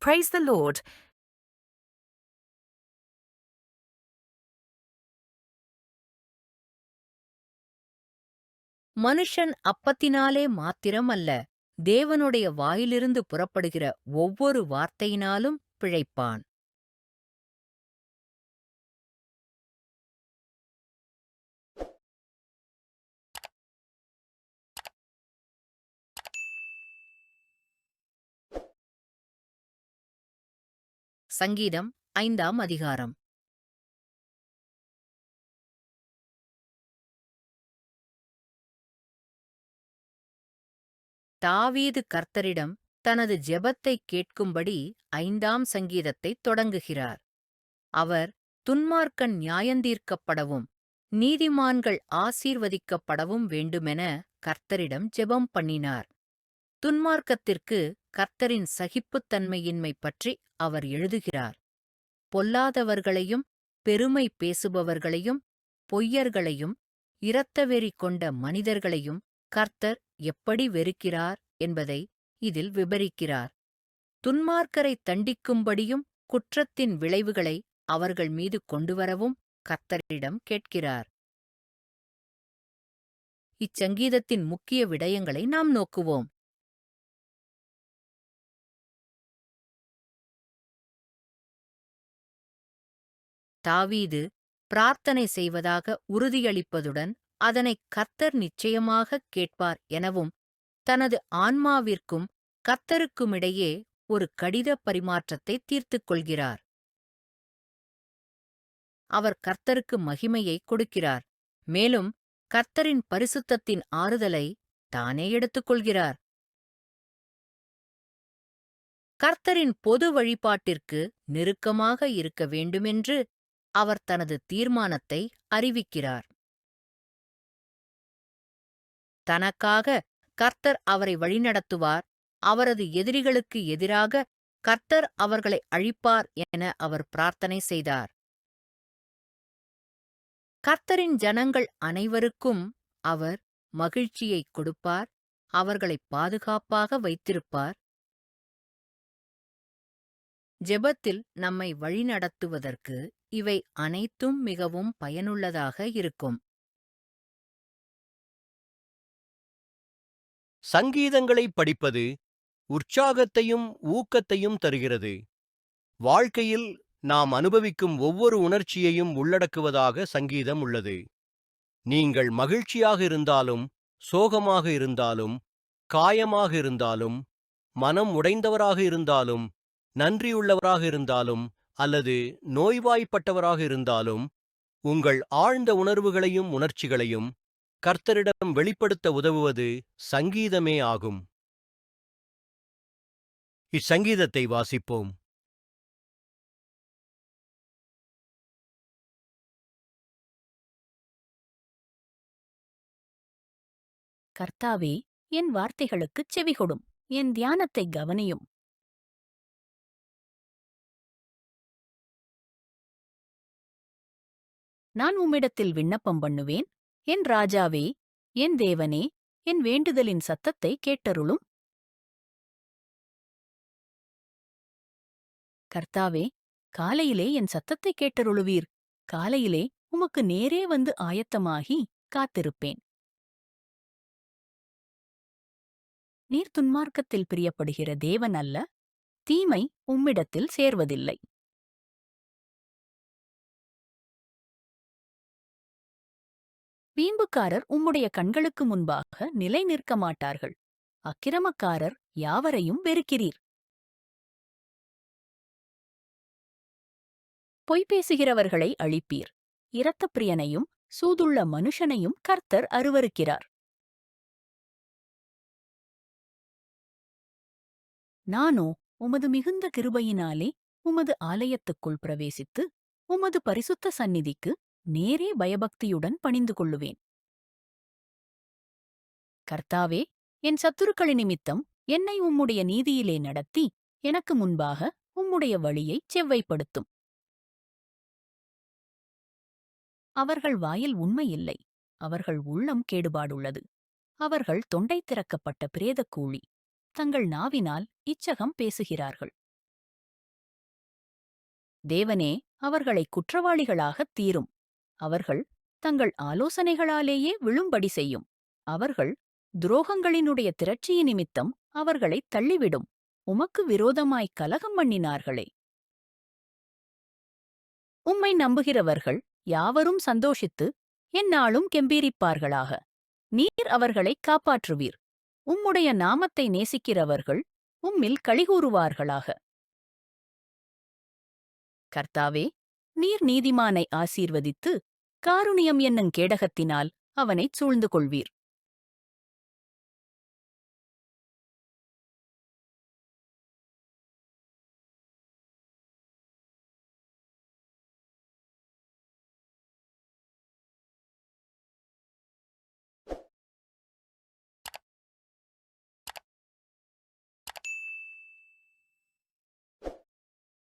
Praise the Lord. மனுஷன் அப்பத்தினாலே மாத்திரம் அல்ல, தேவனுடைய வாயிலிருந்து புறப்படுகிற ஒவ்வொரு வார்த்தையினாலும் பிழைப்பான். சங்கீதம் 5ஆம் அதிகாரம். தாவீது கர்த்தரிடம் தனது ஜெபத்தைக் கேட்கும்படி 5ஆம் சங்கீதத்தைத் தொடங்குகிறார். அவர் துன்மார்க்கன் நியாயந்தீர்க்கப்படவும் நீதிமான்கள் ஆசீர்வதிக்கப்படவும் வேண்டுமென கர்த்தரிடம் ஜெபம் பண்ணினார். துன்மார்க்கத்திற்கு கர்த்தரின் சகிப்புத்தன்மையின்மை பற்றி அவர் எழுதுகிறார். பொல்லாதவர்களையும் பெருமை பேசுபவர்களையும் பொய்யர்களையும் இரத்தவெறி கொண்ட மனிதர்களையும் கர்த்தர் எப்படி வெறுக்கிறார் என்பதை இதில் விபரிக்கிறார். துன்மார்க்கரைத் தண்டிக்கும்படியும் குற்றத்தின் விளைவுகளை அவர்கள் மீது கொண்டுவரவும் கர்த்தரிடம் கேட்கிறார். இச்சங்கீதத்தின் முக்கிய விடயங்களை நாம் நோக்குவோம். தாவீது பிரார்த்தனை செய்வதாக உறுதியளிப்பதுடன் அதனைக் கர்த்தர் நிச்சயமாகக் கேட்பார் எனவும் தனது ஆன்மாவிற்கும் கர்த்தருக்குமிடையே ஒரு கடித பரிமாற்றத்தை தீர்த்துக் கொள்கிறார். அவர் கர்த்தருக்கு மகிமையை கொடுக்கிறார், மேலும் கர்த்தரின் பரிசுத்தத்தின் ஆறுதலை தானே எடுத்துக்கொள்கிறார். கர்த்தரின் பொது வழிபாட்டிற்கு நெருக்கமாக இருக்க வேண்டுமென்று அவர் தனது தீர்மானத்தை அறிவிக்கிறார். தனக்காக கர்த்தர் அவரை வழிநடத்துவார், அவரது எதிரிகளுக்கு எதிராக கர்த்தர் அவர்களை அழிப்பார் என அவர் பிரார்த்தனை செய்தார். கர்த்தரின் ஜனங்கள் அனைவருக்கும் அவர் மகிழ்ச்சியைக் கொடுப்பார், அவர்களைப் பாதுகாப்பாக வைத்திருப்பார். ஜெபத்தில் நம்மை வழிநடத்துவதற்கு இவை அனைத்தும் மிகவும் பயனுள்ளதாக இருக்கும். சங்கீதங்களைப் படிப்பது உற்சாகத்தையும் ஊக்கத்தையும் தருகிறது. வாழ்க்கையில் நாம் அனுபவிக்கும் ஒவ்வொரு உணர்ச்சியையும் உள்ளடக்குவதாக சங்கீதம் உள்ளது. நீங்கள் மகிழ்ச்சியாக இருந்தாலும், சோகமாக இருந்தாலும், காயமாக இருந்தாலும், மனம் உடைந்தவராக இருந்தாலும், நன்றியுள்ளவராக இருந்தாலும் அல்லது நோய்வாய்ப்பட்டவராக இருந்தாலும், உங்கள் ஆழ்ந்த உணர்வுகளையும் உணர்ச்சிகளையும் கர்த்தரிடம் வெளிப்படுத்த உதவுவது சங்கீதமே ஆகும். இச்சங்கீதத்தை வாசிப்போம். கர்த்தாவே, என் வார்த்தைகளுக்குச் செவிகொடும், என் தியானத்தைக் கவனியும். நான் உம்மிடத்தில் விண்ணப்பம் பண்ணுவேன். என் ராஜாவே, என் தேவனே, என் வேண்டுதலின் சத்தத்தை கேட்டருளும். கர்த்தாவே, காலையிலே என் சத்தத்தை கேட்டருளுவீர். காலையிலே உமக்கு நேரே வந்து ஆயத்தமாகி காத்திருப்பேன். நீர் துன்மார்க்கத்தில் பிரியப்படுகிற தேவன் அல்ல, தீமை உம்மிடத்தில் சேர்வதில்லை. வீம்புக்காரர் உம்முடைய கண்களுக்கு முன்பாக நிலை நிற்க மாட்டார்கள். அக்கிரமக்காரர் யாவரையும் வெறுக்கிறீர். பொய் பேசுகிறவர்களை அழிப்பீர். இரத்தப்பிரியனையும் சூதுள்ள மனுஷனையும் கர்த்தர் அருவருக்கிறார். நானோ உமது மிகுந்த கிருபையினாலே உமது ஆலயத்துக்குள் பிரவேசித்து உமது பரிசுத்த சந்நிதிக்கு நேரே பயபக்தியுடன் பணிந்து கொள்ளுவேன். கர்த்தாவே, என் சத்துருக்களின் நிமித்தம் என்னை உம்முடைய நீதியிலே நடத்தி எனக்கு முன்பாக உம்முடைய வழியைச் செவ்வைப்படுத்தும். அவர்கள் வாயில் உண்மையில்லை, அவர்கள் உள்ளம் கேடுபாடுள்ளது. அவர்கள் தொண்டை திறக்கப்பட்ட பிரேதக்கூழி, தங்கள் நாவினால் இச்சகம் பேசுகிறார்கள். தேவனே அவர்களை குற்றவாளிகளாகத் தீரும். அவர்கள் தங்கள் ஆலோசனைகளாலேயே விழும்படி செய்யும். அவர்கள் துரோகங்களினுடைய திரட்சிய நிமித்தம் அவர்களைத் தள்ளிவிடும். உமக்கு விரோதமாய் கலகம் பண்ணினார்களே. உம்மை நம்புகிறவர்கள் யாவரும் சந்தோஷித்து எந்நாளும் கெம்பீரிப்பார்களாக. நீர் அவர்களைக் காப்பாற்றுவீர். உம்முடைய நாமத்தை நேசிக்கிறவர்கள் உம்மில் களிகூறுவார்களாக. கர்த்தாவே, நீர் நீதிமானை ஆசீர்வதித்து காருணியம் என்னுங் கேடகத்தினால் அவனைச் சூழ்ந்து கொள்வீர்.